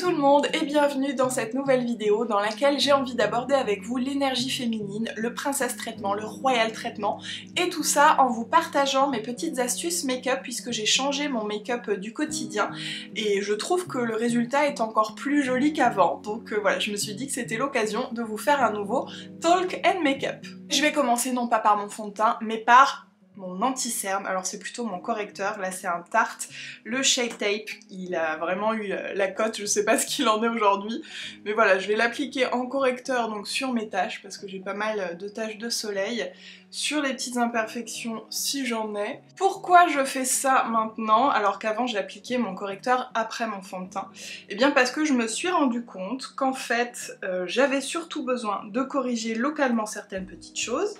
tout le monde et bienvenue dans cette nouvelle vidéo dans laquelle j'ai envie d'aborder avec vous l'énergie féminine, le princess traitement, le royal traitement et tout ça en vous partageant mes petites astuces make-up puisque j'ai changé mon make-up du quotidien et je trouve que le résultat est encore plus joli qu'avant. Donc voilà, je me suis dit que c'était l'occasion de vous faire un nouveau talk and make-up. Je vais commencer non pas par mon fond de teint mais par mon anti-cerne, alors c'est plutôt mon correcteur, là c'est un Tarte, le Shape Tape, il a vraiment eu la cote, je sais pas ce qu'il en est aujourd'hui, mais voilà, je vais l'appliquer en correcteur donc sur mes taches, parce que j'ai pas mal de taches de soleil, sur les petites imperfections si j'en ai. Pourquoi je fais ça maintenant, alors qu'avant j'appliquais mon correcteur après mon fond de teint? Eh bien parce que je me suis rendu compte qu'en fait j'avais surtout besoin de corriger localement certaines petites choses,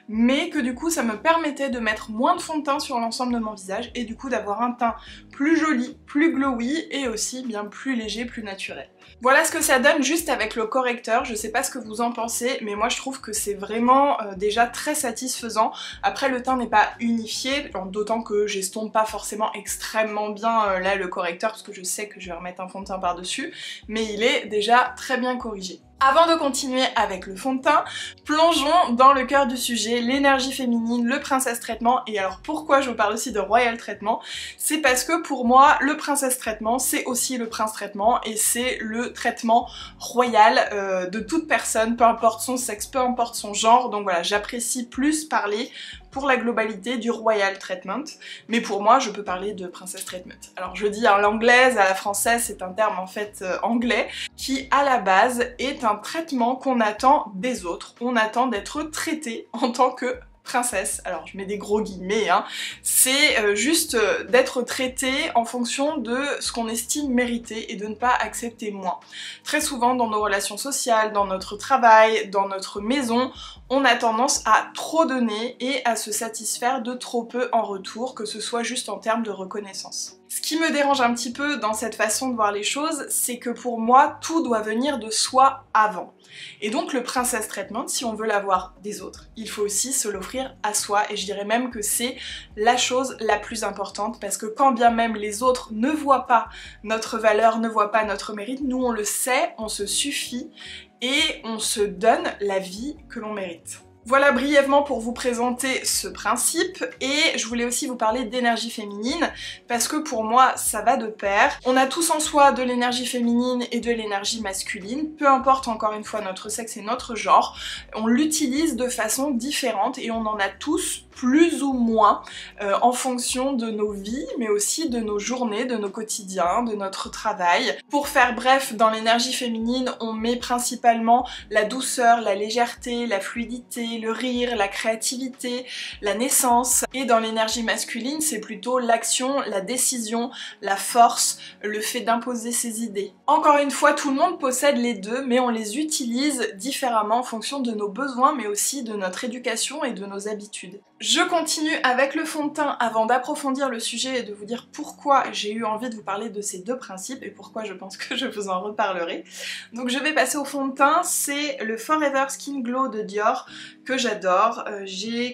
mais que du coup ça me permettait de mettre moins de fond de teint sur l'ensemble de mon visage et du coup d'avoir un teint plus joli, plus glowy et aussi bien plus léger, plus naturel. Voilà ce que ça donne juste avec le correcteur, je sais pas ce que vous en pensez, mais moi je trouve que c'est vraiment déjà très satisfaisant. Après le teint n'est pas unifié, d'autant que j'estompe pas forcément extrêmement bien là le correcteur parce que je sais que je vais remettre un fond de teint par dessus, mais il est déjà très bien corrigé. Avant de continuer avec le fond de teint, plongeons dans le cœur du sujet, l'énergie féminine, le princess traitement. Et alors pourquoi je vous parle aussi de royal traitement? C'est parce que pour moi, le princess traitement, c'est aussi le prince traitement et c'est le traitement royal de toute personne, peu importe son sexe, peu importe son genre. Donc voilà, j'apprécie plus parler pour la globalité du royal treatment, mais pour moi je peux parler de princess treatment. Alors je dis à l'anglaise, à la française, c'est un terme en fait anglais, qui à la base est un traitement qu'on attend des autres. On attend d'être traité en tant que princesse, alors je mets des gros guillemets, hein. C'est juste d'être traité en fonction de ce qu'on estime mériter et de ne pas accepter moins. Très souvent dans nos relations sociales, dans notre travail, dans notre maison, on a tendance à trop donner et à se satisfaire de trop peu en retour, que ce soit juste en termes de reconnaissance. Ce qui me dérange un petit peu dans cette façon de voir les choses, c'est que pour moi, tout doit venir de soi avant. Et donc le princess treatment, si on veut l'avoir des autres, il faut aussi se l'offrir à soi, et je dirais même que c'est la chose la plus importante, parce que quand bien même les autres ne voient pas notre valeur, ne voient pas notre mérite, nous on le sait, on se suffit, et on se donne la vie que l'on mérite. Voilà brièvement pour vous présenter ce principe et je voulais aussi vous parler d'énergie féminine parce que pour moi ça va de pair. On a tous en soi de l'énergie féminine et de l'énergie masculine, peu importe encore une fois notre sexe et notre genre, on l'utilise de façon différente et on en a tous plus ou moins en fonction de nos vies mais aussi de nos journées, de nos quotidiens, de notre travail. Pour faire bref, dans l'énergie féminine on met principalement la douceur, la légèreté, la fluidité, le rire, la créativité, la naissance. Et dans l'énergie masculine, c'est plutôt l'action, la décision, la force, le fait d'imposer ses idées. Encore une fois, tout le monde possède les deux, mais on les utilise différemment en fonction de nos besoins, mais aussi de notre éducation et de nos habitudes. Je continue avec le fond de teint avant d'approfondir le sujet et de vous dire pourquoi j'ai eu envie de vous parler de ces deux principes et pourquoi je pense que je vous en reparlerai. Donc je vais passer au fond de teint, c'est le Forever Skin Glow de Dior que j'adore.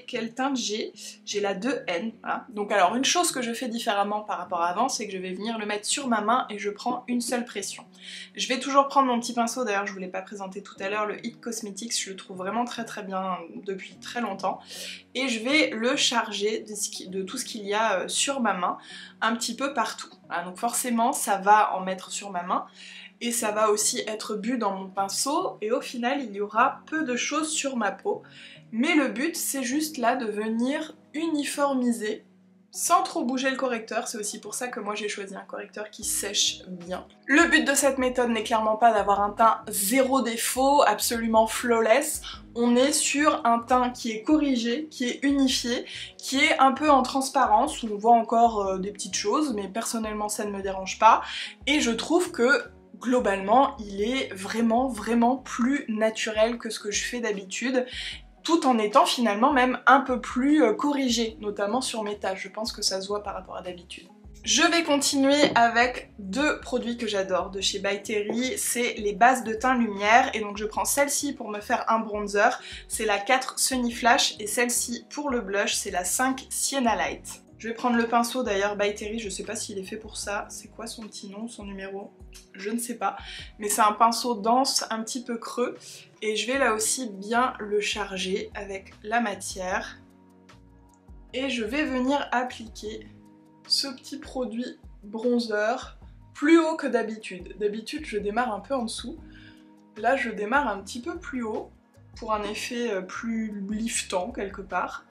Quel teinte j'ai? J'ai la 2N, voilà. Donc alors une chose que je fais différemment par rapport à avant, c'est que je vais venir le mettre sur ma main et je prends une seule pression. Je vais toujours prendre mon petit pinceau, d'ailleurs je vous l'ai pas présenté tout à l'heure, le It Cosmetics, je le trouve vraiment très bien depuis très longtemps. Et je vais le charger de tout ce qu'il y a sur ma main, un petit peu partout. Voilà, donc forcément ça va en mettre sur ma main et ça va aussi être bu dans mon pinceau et au final il y aura peu de choses sur ma peau. Mais le but c'est juste là de venir uniformiser sans trop bouger le correcteur, c'est aussi pour ça que moi j'ai choisi un correcteur qui sèche bien. Le but de cette méthode n'est clairement pas d'avoir un teint zéro défaut, absolument flawless. On est sur un teint qui est corrigé, qui est unifié, qui est un peu en transparence, où on voit encore des petites choses, mais personnellement ça ne me dérange pas. Et je trouve que globalement il est vraiment plus naturel que ce que je fais d'habitude, tout en étant finalement même un peu plus corrigé, notamment sur mes taches. Je pense que ça se voit par rapport à d'habitude. Je vais continuer avec deux produits que j'adore de chez By Terry, c'est les bases de teint lumière et donc je prends celle-ci pour me faire un bronzer, c'est la 4 Sunny Flash et celle-ci pour le blush c'est la 5 Sienna Light. Je vais prendre le pinceau d'ailleurs by Terry, je sais pas s'il est fait pour ça. C'est quoi son petit nom, son numéro? Je ne sais pas. Mais c'est un pinceau dense, un petit peu creux. Et je vais là aussi bien le charger avec la matière. Et je vais venir appliquer ce petit produit bronzer plus haut que d'habitude. D'habitude je démarre un peu en dessous. Là je démarre un petit peu plus haut pour un effet plus liftant quelque part.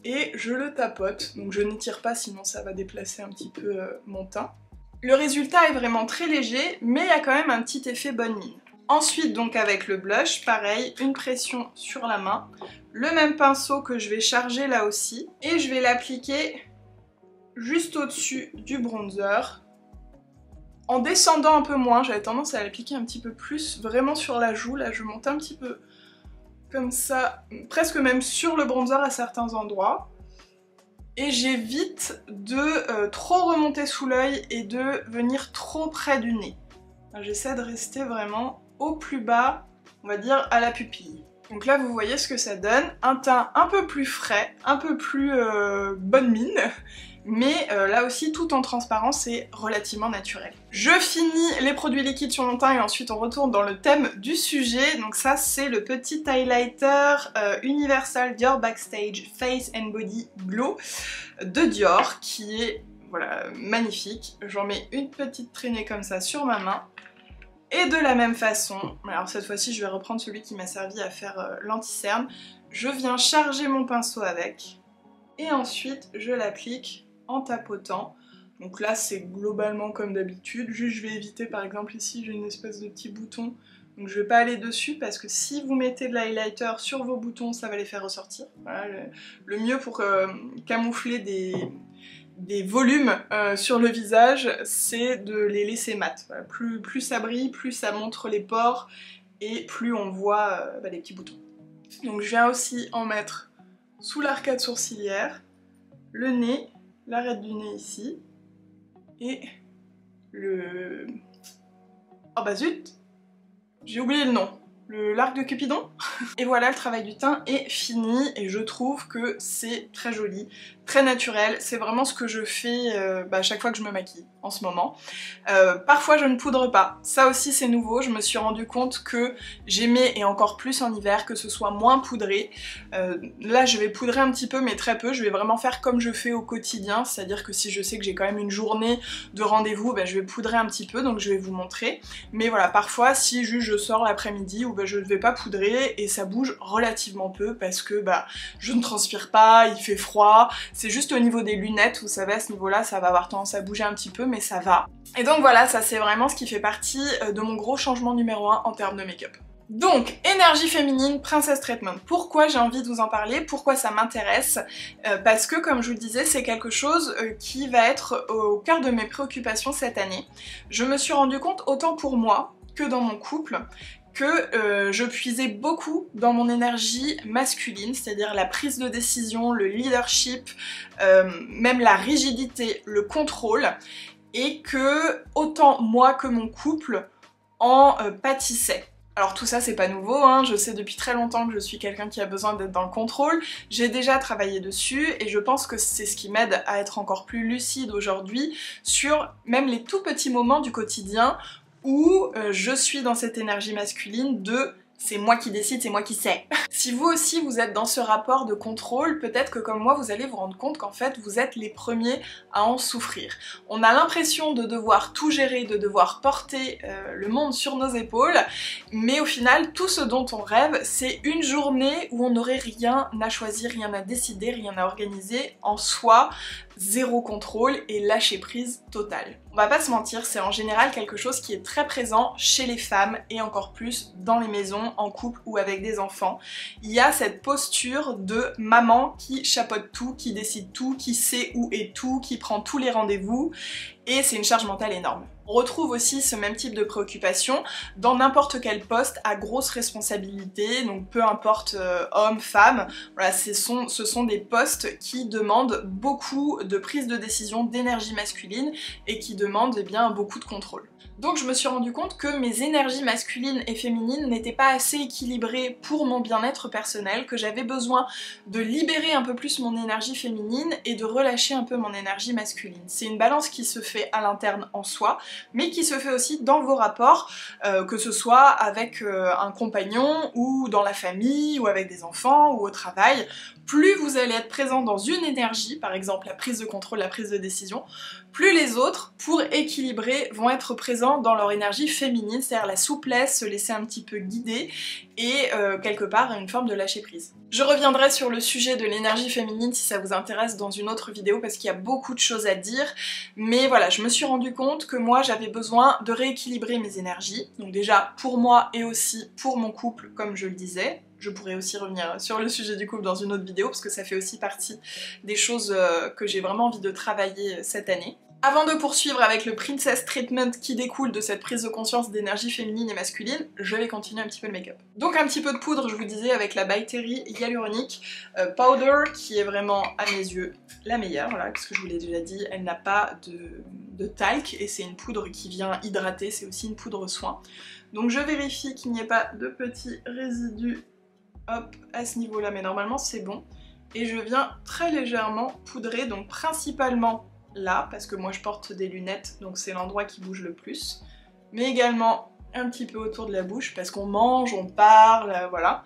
Et je le tapote, donc je n'étire pas sinon ça va déplacer un petit peu mon teint. Le résultat est vraiment très léger, mais il y a quand même un petit effet bonne mine. Ensuite donc avec le blush, pareil, une pression sur la main, le même pinceau que je vais charger là aussi, et je vais l'appliquer juste au-dessus du bronzer. En descendant un peu moins, j'avais tendance à l'appliquer un petit peu plus, vraiment sur la joue, là je monte un petit peu comme ça, presque même sur le bronzer à certains endroits. Et j'évite de trop remonter sous l'œil et de venir trop près du nez. J'essaie de rester vraiment au plus bas, on va dire à la pupille. Donc là vous voyez ce que ça donne, un teint un peu plus frais, un peu plus bonne mine, mais là aussi tout en transparence et relativement naturel. Je finis les produits liquides sur mon teint et ensuite on retourne dans le thème du sujet. Donc ça c'est le petit highlighter Universal Dior Backstage Face and Body Glow de Dior qui est voilà, magnifique. J'en mets une petite traînée comme ça sur ma main. Et de la même façon, alors cette fois-ci je vais reprendre celui qui m'a servi à faire l'anti-cerne, je viens charger mon pinceau avec et ensuite je l'applique en tapotant. Donc là c'est globalement comme d'habitude, juste je vais éviter par exemple ici j'ai une espèce de petit bouton, donc je vais pas aller dessus parce que si vous mettez de l'highlighter sur vos boutons ça va les faire ressortir. Voilà, le mieux pour camoufler des volumes sur le visage, c'est de les laisser mat. Voilà, plus ça brille, plus ça montre les pores et plus on voit les petits boutons. Donc je viens aussi en mettre sous l'arcade sourcilière, le nez, l'arête du nez ici, et le... Oh bah zut, j'ai oublié le nom. L'arc de Cupidon. Et voilà, le travail du teint est fini et je trouve que c'est très joli, très naturel. C'est vraiment ce que je fais à chaque fois que je me maquille en ce moment. Parfois je ne poudre pas. Ça aussi c'est nouveau. Je me suis rendu compte que j'aimais, et encore plus en hiver, que ce soit moins poudré. Là je vais poudrer un petit peu mais très peu. Je vais vraiment faire comme je fais au quotidien. C'est-à-dire que si je sais que j'ai quand même une journée de rendez-vous, je vais poudrer un petit peu. Donc je vais vous montrer. Mais voilà, parfois si juste je sors l'après-midi ou je ne vais pas poudrer et ça bouge relativement peu parce que je ne transpire pas, il fait froid, c'est juste au niveau des lunettes, vous savez à ce niveau là ça va avoir tendance à bouger un petit peu mais ça va. Et donc voilà, ça c'est vraiment ce qui fait partie de mon gros changement numéro 1 en termes de make-up. Donc, énergie féminine, Princess Treatment. Pourquoi j'ai envie de vous en parler? Pourquoi ça m'intéresse? Parce que, comme je vous le disais, c'est quelque chose qui va être au cœur de mes préoccupations cette année. Je me suis rendu compte, autant pour moi que dans mon couple, que je puisais beaucoup dans mon énergie masculine, c'est-à-dire la prise de décision, le leadership, même la rigidité, le contrôle, et que autant moi que mon couple en pâtissaient. Alors tout ça c'est pas nouveau, hein. Je sais depuis très longtemps que je suis quelqu'un qui a besoin d'être dans le contrôle, j'ai déjà travaillé dessus et je pense que c'est ce qui m'aide à être encore plus lucide aujourd'hui sur même les tout petits moments du quotidien où je suis dans cette énergie masculine de c'est moi qui décide, c'est moi qui sais. Si vous aussi vous êtes dans ce rapport de contrôle, peut-être que comme moi vous allez vous rendre compte qu'en fait vous êtes les premiers à en souffrir. On a l'impression de devoir tout gérer, de devoir porter le monde sur nos épaules, mais au final tout ce dont on rêve c'est une journée où on n'aurait rien à choisir, rien à décider, rien à organiser, en soi, zéro contrôle et lâcher prise totale. On va pas se mentir, c'est en général quelque chose qui est très présent chez les femmes et encore plus dans les maisons, en couple ou avec des enfants. Il y a cette posture de maman qui chapeaute tout, qui décide tout, qui sait où est tout, qui prend tous les rendez-vous et c'est une charge mentale énorme. On retrouve aussi ce même type de préoccupation dans n'importe quel poste à grosse responsabilité, donc peu importe homme, femme, voilà, ce sont des postes qui demandent beaucoup de prise de décision, d'énergie masculine et qui demandent eh bien, beaucoup de contrôle. Donc je me suis rendu compte que mes énergies masculines et féminines n'étaient pas assez équilibrées pour mon bien-être personnel, que j'avais besoin de libérer un peu plus mon énergie féminine et de relâcher un peu mon énergie masculine. C'est une balance qui se fait à l'interne en soi, mais qui se fait aussi dans vos rapports, que ce soit avec un compagnon, ou dans la famille, ou avec des enfants, ou au travail. Plus vous allez être présent dans une énergie, par exemple la prise de contrôle, la prise de décision, plus les autres, pour équilibrer, vont être présents dans leur énergie féminine, c'est-à-dire la souplesse, se laisser un petit peu guider, et quelque part une forme de lâcher prise. Je reviendrai sur le sujet de l'énergie féminine si ça vous intéresse dans une autre vidéo parce qu'il y a beaucoup de choses à dire, mais voilà, je me suis rendu compte que moi j'avais besoin de rééquilibrer mes énergies, donc déjà pour moi et aussi pour mon couple comme je le disais. Je pourrais aussi revenir sur le sujet du couple dans une autre vidéo parce que ça fait aussi partie des choses que j'ai vraiment envie de travailler cette année. Avant de poursuivre avec le Princess Treatment qui découle de cette prise de conscience d'énergie féminine et masculine, je vais continuer un petit peu le make-up. Donc un petit peu de poudre, je vous disais, avec la By Terry Hyaluronic Powder, qui est vraiment, à mes yeux, la meilleure, voilà, parce que je vous l'ai déjà dit, elle n'a pas de talc, et c'est une poudre qui vient hydrater, c'est aussi une poudre soin. Donc je vérifie qu'il n'y ait pas de petits résidus, hop, à ce niveau-là, mais normalement c'est bon. Et je viens très légèrement poudrer, donc principalement là, parce que moi je porte des lunettes, donc c'est l'endroit qui bouge le plus, mais également un petit peu autour de la bouche, parce qu'on mange, on parle, voilà,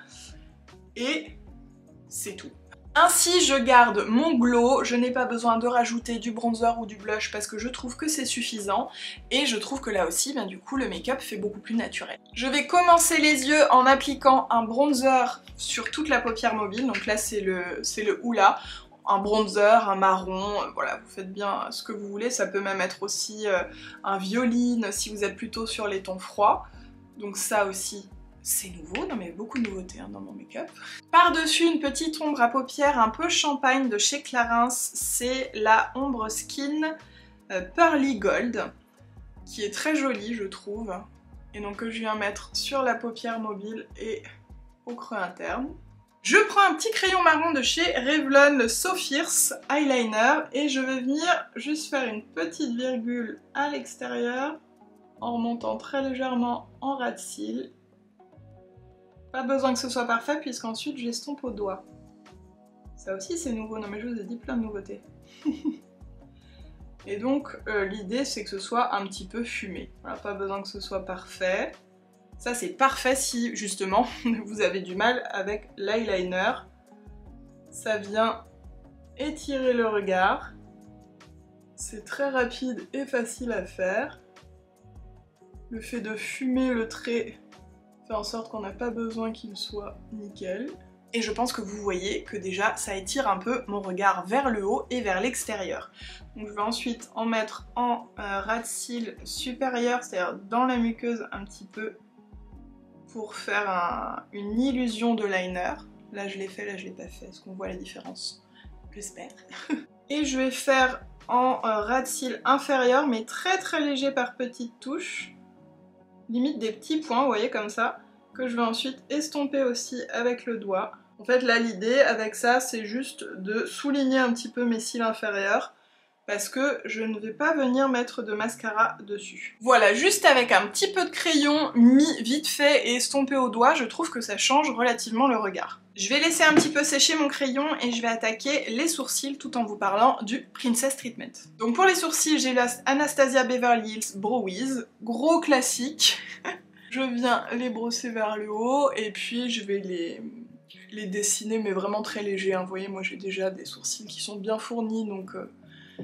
et c'est tout. Ainsi je garde mon glow, je n'ai pas besoin de rajouter du bronzer ou du blush parce que je trouve que c'est suffisant, et je trouve que là aussi, ben, du coup, le make-up fait beaucoup plus naturel. Je vais commencer les yeux en appliquant un bronzer sur toute la paupière mobile, donc là c'est le Hoola. Un bronzer, un marron, voilà, vous faites bien ce que vous voulez, ça peut même être aussi un violine si vous êtes plutôt sur les tons froids, donc ça aussi c'est nouveau, non mais beaucoup de nouveautés hein, dans mon make-up. Par-dessus une petite ombre à paupières un peu champagne de chez Clarins, c'est la ombre Skin Pearly Gold, qui est très jolie je trouve, et donc que je viens mettre sur la paupière mobile et au creux interne. Je prends un petit crayon marron de chez Revlon, le So Fierce Eyeliner, et je vais venir juste faire une petite virgule à l'extérieur en remontant très légèrement en ras de cils. Pas besoin que ce soit parfait puisqu'ensuite j'estompe au doigt. Ça aussi c'est nouveau, non mais je vous ai dit plein de nouveautés. Et donc l'idée c'est que ce soit un petit peu fumé. Voilà, pas besoin que ce soit parfait. Ça c'est parfait si justement vous avez du mal avec l'eyeliner. Ça vient étirer le regard. C'est très rapide et facile à faire. Le fait de fumer le trait fait en sorte qu'on n'a pas besoin qu'il soit nickel. Et je pense que vous voyez que déjà ça étire un peu mon regard vers le haut et vers l'extérieur. Donc je vais ensuite en mettre en ras de cils supérieur, c'est-à-dire dans la muqueuse un petit peu, pour faire une illusion de liner. Là je l'ai fait, là je l'ai pas fait. Est-ce qu'on voit la différence? J'espère. Et je vais faire en ras de cils inférieur, mais très très léger par petites touches. Limite des petits points, vous voyez, comme ça, que je vais ensuite estomper aussi avec le doigt. En fait là l'idée avec ça c'est juste de souligner un petit peu mes cils inférieurs, parce que je ne vais pas venir mettre de mascara dessus. Voilà, juste avec un petit peu de crayon mis vite fait et estompé au doigt, je trouve que ça change relativement le regard. Je vais laisser un petit peu sécher mon crayon et je vais attaquer les sourcils tout en vous parlant du Princess Treatment. Donc pour les sourcils, j'ai la Anastasia Beverly Hills Brow Wiz, gros classique. Je viens les brosser vers le haut et puis je vais les dessiner, mais vraiment très léger, hein. Vous voyez, moi j'ai déjà des sourcils qui sont bien fournis, donc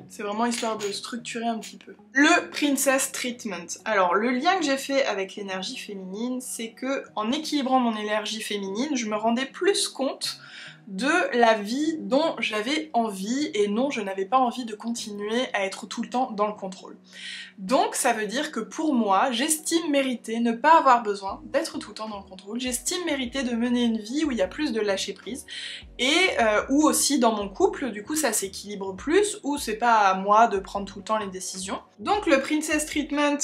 c'est vraiment histoire de structurer un petit peu. Le Princess Treatment. Alors le lien que j'ai fait avec l'énergie féminine, c'est que en équilibrant mon énergie féminine, je me rendais plus compte de la vie dont j'avais envie, et non, je n'avais pas envie de continuer à être tout le temps dans le contrôle. Donc ça veut dire que pour moi, j'estime mériter ne pas avoir besoin d'être tout le temps dans le contrôle, j'estime mériter de mener une vie où il y a plus de lâcher prise, et où aussi dans mon couple, du coup ça s'équilibre plus, où c'est pas à moi de prendre tout le temps les décisions. Donc le Princess Treatment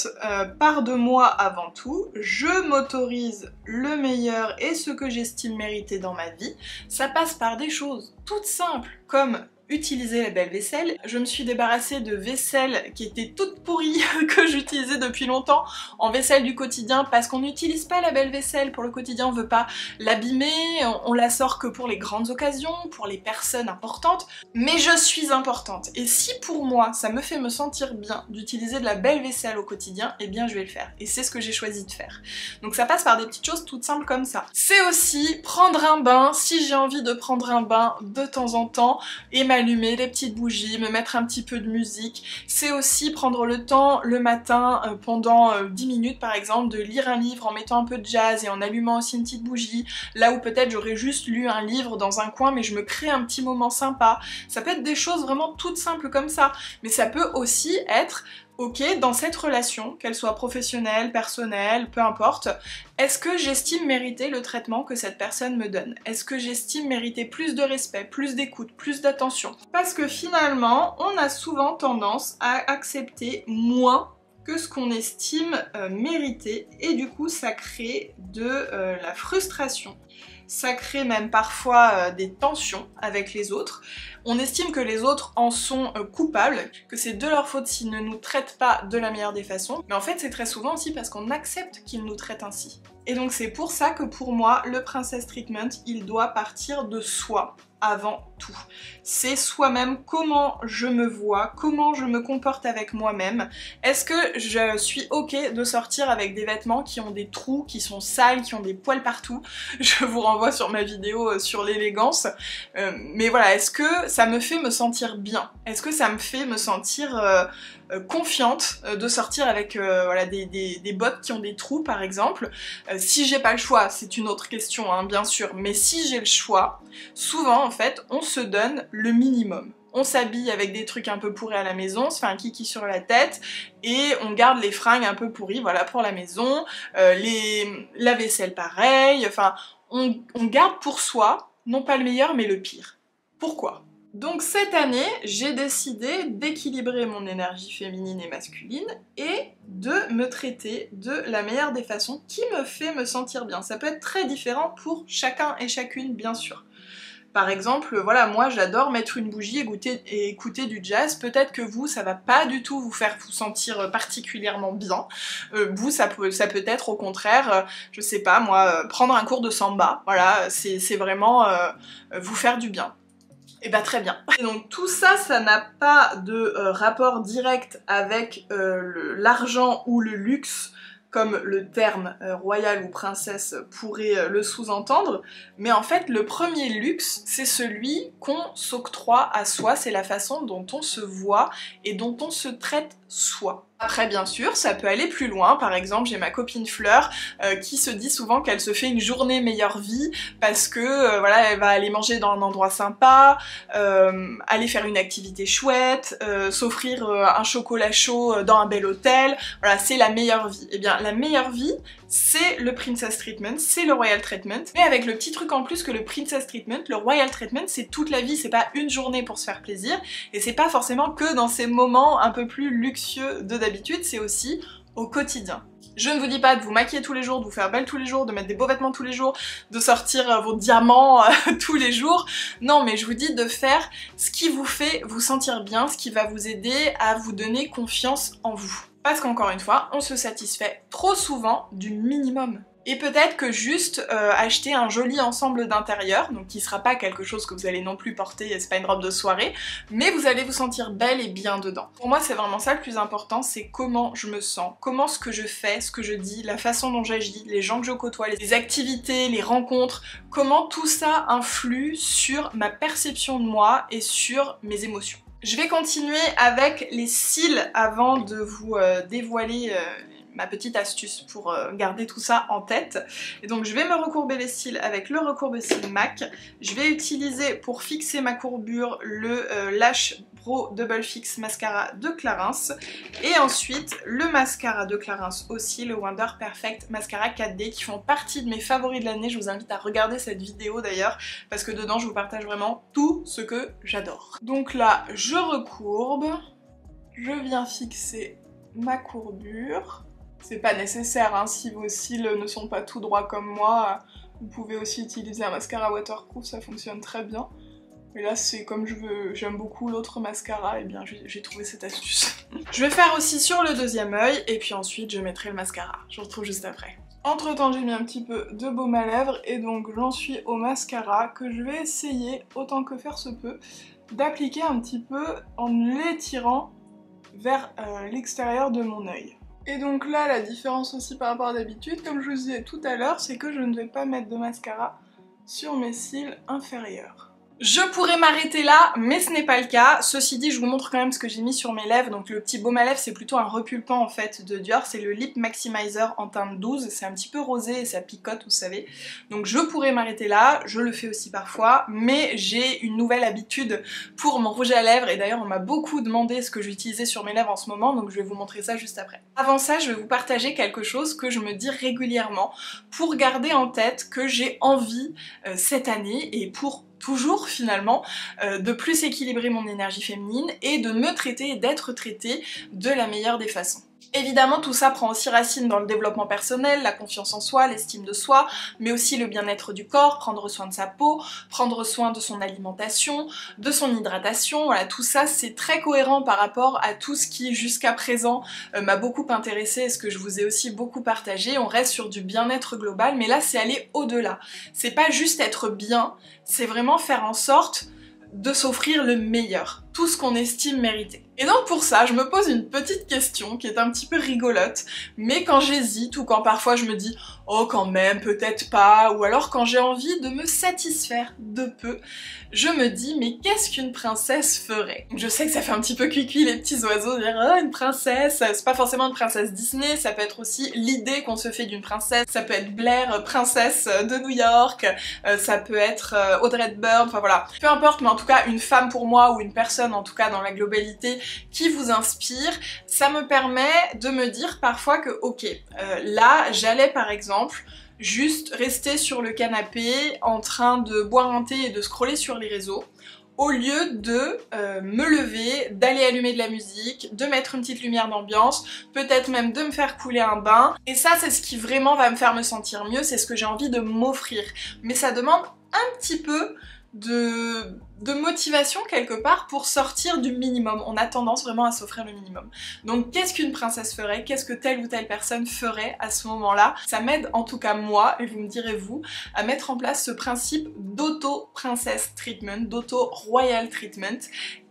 part de moi avant tout, je m'autorise le meilleur et ce que j'estime mériter dans ma vie. Ça passe par des choses toutes simples comme utiliser la belle vaisselle. Je me suis débarrassée de vaisselle qui était toute pourrie que j'utilisais depuis longtemps en vaisselle du quotidien parce qu'on n'utilise pas la belle vaisselle pour le quotidien, on veut pas l'abîmer, on la sort que pour les grandes occasions, pour les personnes importantes, mais je suis importante et si pour moi ça me fait me sentir bien d'utiliser de la belle vaisselle au quotidien, eh bien je vais le faire et c'est ce que j'ai choisi de faire. Donc ça passe par des petites choses toutes simples comme ça. C'est aussi prendre un bain si j'ai envie de prendre un bain de temps en temps et m'allumer des petites bougies, me mettre un petit peu de musique. C'est aussi prendre le temps le matin pendant 10 minutes par exemple de lire un livre en mettant un peu de jazz et en allumant aussi une petite bougie, là où peut-être j'aurais juste lu un livre dans un coin mais je me crée un petit moment sympa. Ça peut être des choses vraiment toutes simples comme ça, mais ça peut aussi être ok, dans cette relation, qu'elle soit professionnelle, personnelle, peu importe, est-ce que j'estime mériter le traitement que cette personne me donne? Est-ce que j'estime mériter plus de respect, plus d'écoute, plus d'attention? Parce que finalement, on a souvent tendance à accepter moins que ce qu'on estime mériter et du coup ça crée de la frustration. Ça crée même parfois des tensions avec les autres. On estime que les autres en sont coupables, que c'est de leur faute s'ils ne nous traitent pas de la meilleure des façons, mais en fait c'est très souvent aussi parce qu'on accepte qu'ils nous traitent ainsi. Et donc c'est pour ça que pour moi, le Princess Treatment, il doit partir de soi avant tout. C'est soi-même, comment je me vois, comment je me comporte avec moi-même. Est-ce que je suis ok de sortir avec des vêtements qui ont des trous, qui sont sales, qui ont des poils partout? Je vous renvoie sur ma vidéo sur l'élégance. Mais voilà, est-ce que ça me fait me sentir bien? Est-ce que ça me fait me sentir confiante de sortir avec voilà, des bottes qui ont des trous par exemple? Si j'ai pas le choix, c'est une autre question hein, bien sûr, mais si j'ai le choix, souvent en fait on se donne le minimum. On s'habille avec des trucs un peu pourris à la maison, on se fait un kiki sur la tête et on garde les fringues un peu pourries, voilà, pour la maison, la vaisselle pareil, enfin on garde pour soi, non pas le meilleur mais le pire. Pourquoi ? Donc cette année, j'ai décidé d'équilibrer mon énergie féminine et masculine et de me traiter de la meilleure des façons qui me fait me sentir bien. Ça peut être très différent pour chacun et chacune, bien sûr. Par exemple, voilà, moi j'adore mettre une bougie et écouter du jazz. Peut-être que vous, ça va pas du tout vous faire vous sentir particulièrement bien. Vous, ça peut être au contraire, je sais pas moi, prendre un cours de samba. Voilà, c'est vraiment vous faire du bien. Et bah très bien. Et donc tout ça, ça n'a pas de rapport direct avec l'argent ou le luxe, comme le terme royal ou princesse pourrait le sous-entendre, mais en fait le premier luxe, c'est celui qu'on s'octroie à soi, c'est la façon dont on se voit et dont on se traite soi. Après bien sûr, ça peut aller plus loin, par exemple j'ai ma copine Fleur qui se dit souvent qu'elle se fait une journée meilleure vie parce que voilà, elle va aller manger dans un endroit sympa, aller faire une activité chouette, s'offrir un chocolat chaud dans un bel hôtel, voilà, c'est la meilleure vie. Et bien la meilleure vie, c'est le Princess Treatment, c'est le Royal Treatment, mais avec le petit truc en plus que le Princess Treatment, le Royal Treatment c'est toute la vie, c'est pas une journée pour se faire plaisir, et c'est pas forcément que dans ces moments un peu plus luxueux de d'habitude, c'est aussi au quotidien. Je ne vous dis pas de vous maquiller tous les jours, de vous faire belle tous les jours, de mettre des beaux vêtements tous les jours, de sortir vos diamants tous les jours. Non, mais je vous dis de faire ce qui vous fait vous sentir bien, ce qui va vous aider à vous donner confiance en vous. Parce qu'encore une fois, on se satisfait trop souvent du minimum. Et peut-être que juste acheter un joli ensemble d'intérieur, donc qui sera pas quelque chose que vous allez non plus porter, c'est pas une robe de soirée, mais vous allez vous sentir belle et bien dedans. Pour moi c'est vraiment ça le plus important, c'est comment je me sens, comment ce que je fais, ce que je dis, la façon dont j'agis, les gens que je côtoie, les activités, les rencontres, comment tout ça influe sur ma perception de moi et sur mes émotions. Je vais continuer avec les cils avant de vous dévoiler ma petite astuce pour garder tout ça en tête. Et donc je vais me recourber les cils avec le recourbe-cils MAC. Je vais utiliser pour fixer ma courbure le Lash Brow Double Fix Mascara de Clarins. Et ensuite le mascara de Clarins aussi, le Wonder Perfect Mascara 4D, qui font partie de mes favoris de l'année. Je vous invite à regarder cette vidéo d'ailleurs, parce que dedans je vous partage vraiment tout ce que j'adore. Donc là je recourbe, je viens fixer ma courbure. C'est pas nécessaire, hein, si vos cils ne sont pas tout droits comme moi, vous pouvez aussi utiliser un mascara waterproof, ça fonctionne très bien. Mais là c'est comme je veux, j'aime beaucoup l'autre mascara, et bien j'ai trouvé cette astuce. Je vais faire aussi sur le deuxième œil, et puis ensuite je mettrai le mascara. Je vous retrouve juste après. Entre temps j'ai mis un petit peu de baume à lèvres, et donc j'en suis au mascara, que je vais essayer, autant que faire se peut, d'appliquer un petit peu en l'étirant vers l'extérieur de mon œil. Et donc là, la différence aussi par rapport à d'habitude, comme je vous disais tout à l'heure, c'est que je ne vais pas mettre de mascara sur mes cils inférieurs. Je pourrais m'arrêter là, mais ce n'est pas le cas. Ceci dit, je vous montre quand même ce que j'ai mis sur mes lèvres. Donc le petit baume à lèvres, c'est plutôt un repulpant en fait de Dior. C'est le Lip Maximizer en teinte 12. C'est un petit peu rosé et ça picote, vous savez. Donc je pourrais m'arrêter là. Je le fais aussi parfois. Mais j'ai une nouvelle habitude pour mon rouge à lèvres. Et d'ailleurs, on m'a beaucoup demandé ce que j'utilisais sur mes lèvres en ce moment. Donc je vais vous montrer ça juste après. Avant ça, je vais vous partager quelque chose que je me dis régulièrement pour garder en tête que j'ai envie cette année et pour toujours finalement, de plus équilibrer mon énergie féminine et de me traiter et d'être traitée de la meilleure des façons. Évidemment, tout ça prend aussi racine dans le développement personnel, la confiance en soi, l'estime de soi, mais aussi le bien-être du corps, prendre soin de sa peau, prendre soin de son alimentation, de son hydratation, voilà, tout ça c'est très cohérent par rapport à tout ce qui jusqu'à présent m'a beaucoup intéressée et ce que je vous ai aussi beaucoup partagé. On reste sur du bien-être global, mais là c'est aller au-delà. C'est pas juste être bien, c'est vraiment faire en sorte de s'offrir le meilleur, tout ce qu'on estime mériter. Et donc pour ça, je me pose une petite question qui est un petit peu rigolote, mais quand j'hésite ou quand parfois je me dis « oh quand même, peut-être pas », ou alors quand j'ai envie de me satisfaire de peu, je me dis « mais qu'est-ce qu'une princesse ferait ?» Je sais que ça fait un petit peu cuicui les petits oiseaux, dire « oh une princesse », c'est pas forcément une princesse Disney, ça peut être aussi l'idée qu'on se fait d'une princesse, ça peut être Blair, princesse de New York, ça peut être Audrey Hepburn, enfin voilà. Peu importe, mais en tout cas une femme pour moi ou une personne en tout cas dans la globalité qui vous inspire, ça me permet de me dire parfois que ok, là j'allais par exemple juste rester sur le canapé en train de boire un thé et de scroller sur les réseaux, au lieu de me lever, d'aller allumer de la musique, de mettre une petite lumière d'ambiance, peut-être même de me faire couler un bain. Et ça c'est ce qui vraiment va me faire me sentir mieux, c'est ce que j'ai envie de m'offrir. Mais ça demande un petit peu de motivation quelque part pour sortir du minimum. On a tendance vraiment à s'offrir le minimum. Donc qu'est-ce qu'une princesse ferait? Qu'est-ce que telle ou telle personne ferait à ce moment-là? Ça m'aide en tout cas moi, et vous me direz vous, à mettre en place ce principe d'auto-princesse treatment, d'auto-royal treatment,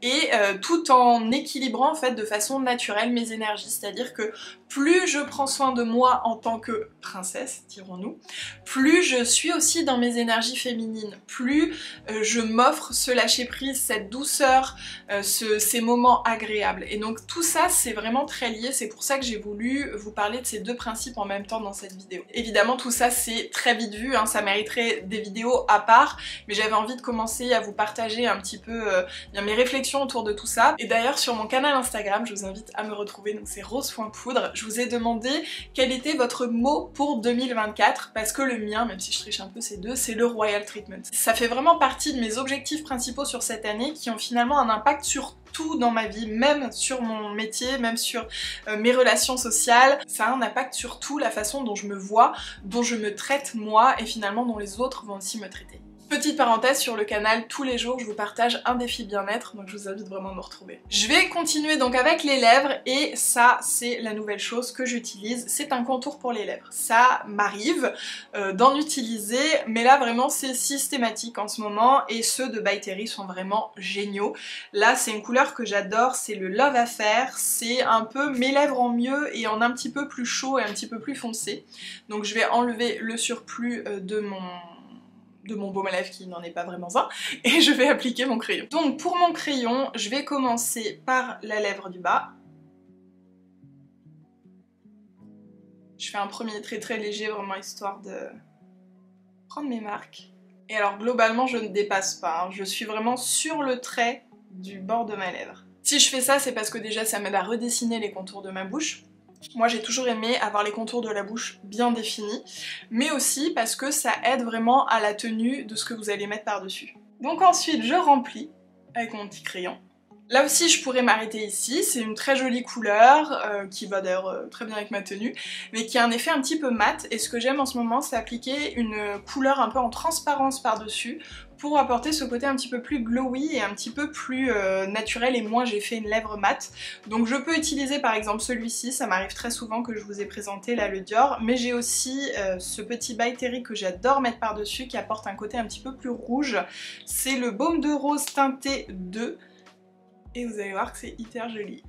et tout en équilibrant en fait de façon naturelle mes énergies. C'est-à-dire que plus je prends soin de moi en tant que princesse, dirons-nous, plus je suis aussi dans mes énergies féminines, plus je m'offre ce lâcher prise, cette douceur, ces moments agréables. Et donc tout ça c'est vraiment très lié, c'est pour ça que j'ai voulu vous parler de ces deux principes en même temps dans cette vidéo. Évidemment tout ça c'est très vite vu, hein, ça mériterait des vidéos à part, mais j'avais envie de commencer à vous partager un petit peu mes réflexions autour de tout ça. Et d'ailleurs sur mon canal Instagram, je vous invite à me retrouver, donc c'est rose.poudre, je vous ai demandé quel était votre mot pour 2024, parce que le mien, même si je triche un peu ces deux, c'est le Royal Treatment. Ça fait vraiment partie de mes objectifs principaux sur cette année qui ont finalement un impact sur tout dans ma vie, même sur mon métier, même sur mes relations sociales. Ça a un impact sur tout, la façon dont je me vois, dont je me traite moi et finalement dont les autres vont aussi me traiter. Petite parenthèse, sur le canal, tous les jours, je vous partage un défi bien-être, donc je vous invite vraiment à me retrouver. Je vais continuer donc avec les lèvres, et ça, c'est la nouvelle chose que j'utilise, c'est un contour pour les lèvres. Ça m'arrive d'en utiliser, mais là, vraiment, c'est systématique en ce moment, et ceux de By Terry sont vraiment géniaux. Là, c'est une couleur que j'adore, c'est le Love Affair, c'est un peu mes lèvres en mieux, et en un petit peu plus chaud et un petit peu plus foncé. Donc je vais enlever le surplus de mon baume à lèvres qui n'en est pas vraiment un, et je vais appliquer mon crayon. Donc pour mon crayon, je vais commencer par la lèvre du bas. Je fais un premier trait très léger, vraiment histoire de prendre mes marques. Et alors globalement, je ne dépasse pas, hein. Je suis vraiment sur le trait du bord de ma lèvre. Si je fais ça, c'est parce que déjà ça m'aide à redessiner les contours de ma bouche. Moi j'ai toujours aimé avoir les contours de la bouche bien définis, mais aussi parce que ça aide vraiment à la tenue de ce que vous allez mettre par-dessus. Donc ensuite je remplis avec mon petit crayon. Là aussi je pourrais m'arrêter ici, c'est une très jolie couleur, qui va d'ailleurs très bien avec ma tenue, mais qui a un effet un petit peu mat, et ce que j'aime en ce moment c'est appliquer une couleur un peu en transparence par-dessus, pour apporter ce côté un petit peu plus glowy et un petit peu plus naturel, et moins j'ai fait une lèvre mate. Donc je peux utiliser par exemple celui-ci, ça m'arrive très souvent que je vous ai présenté là le Dior, mais j'ai aussi ce petit By Terry que j'adore mettre par-dessus, qui apporte un côté un petit peu plus rouge. C'est le Baume de Rose teinté 2. Et vous allez voir que c'est hyper joli.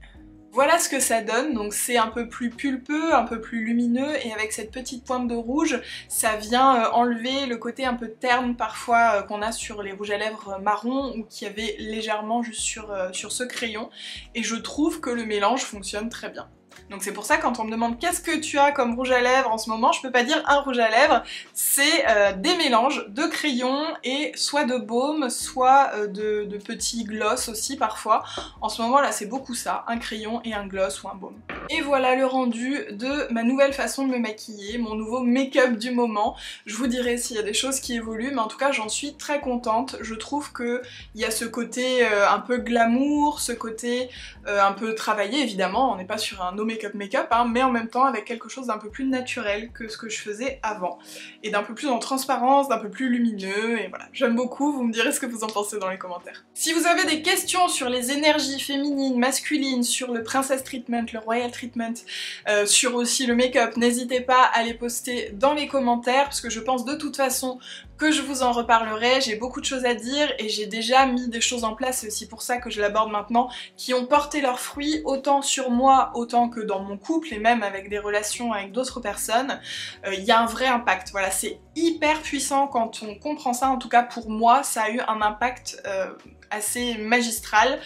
Voilà ce que ça donne, donc c'est un peu plus pulpeux, un peu plus lumineux, et avec cette petite pointe de rouge, ça vient enlever le côté un peu terne parfois qu'on a sur les rouges à lèvres marron, ou qu'il y avait légèrement juste sur ce crayon, et je trouve que le mélange fonctionne très bien. Donc c'est pour ça quand on me demande qu'est-ce que tu as comme rouge à lèvres en ce moment, je peux pas dire un rouge à lèvres, c'est des mélanges de crayons et soit de baume, soit de petits gloss aussi parfois. En ce moment là c'est beaucoup ça, un crayon et un gloss ou un baume. Et voilà le rendu de ma nouvelle façon de me maquiller, mon nouveau make-up du moment. Je vous dirai s'il y a des choses qui évoluent, mais en tout cas j'en suis très contente. Je trouve qu'il y a ce côté un peu glamour, ce côté un peu travaillé évidemment, on n'est pas sur un no make-up, hein, mais en même temps avec quelque chose d'un peu plus naturel que ce que je faisais avant. Et d'un peu plus en transparence, d'un peu plus lumineux, et voilà. J'aime beaucoup, vous me direz ce que vous en pensez dans les commentaires. Si vous avez des questions sur les énergies féminines, masculines, sur le Princess Treatment, le Royal Treatment, sur aussi le make-up, n'hésitez pas à les poster dans les commentaires, parce que je pense de toute façon que je vous en reparlerai. J'ai beaucoup de choses à dire et j'ai déjà mis des choses en place, c'est aussi pour ça que je l'aborde maintenant, qui ont porté leurs fruits autant sur moi, autant que dans mon couple, et même avec des relations avec d'autres personnes. Il y a un vrai impact, voilà, c'est hyper puissant quand on comprend ça. En tout cas pour moi ça a eu un impact assez magistral,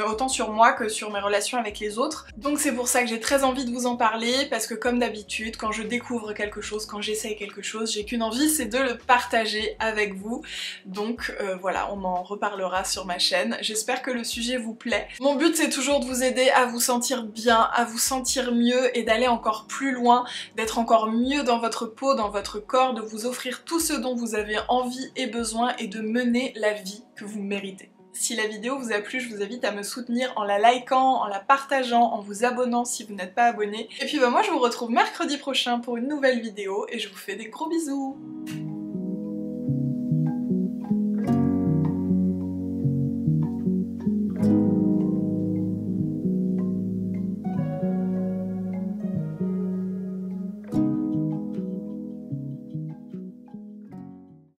autant sur moi que sur mes relations avec les autres. Donc c'est pour ça que j'ai très envie de vous en parler, parce que comme d'habitude, quand je découvre quelque chose, quand j'essaye quelque chose, j'ai qu'une envie, c'est de le partager avec vous. Donc voilà, on en reparlera sur ma chaîne. J'espère que le sujet vous plaît. Mon but c'est toujours de vous aider à vous sentir bien, à vous sentir mieux et d'aller encore plus loin, d'être encore mieux dans votre peau, dans votre corps, de vous offrir tout ce dont vous avez envie et besoin et de mener la vie que vous méritez. Si la vidéo vous a plu, je vous invite à me soutenir en la likant, en la partageant, en vous abonnant si vous n'êtes pas abonné. Et puis moi je vous retrouve mercredi prochain pour une nouvelle vidéo et je vous fais des gros bisous.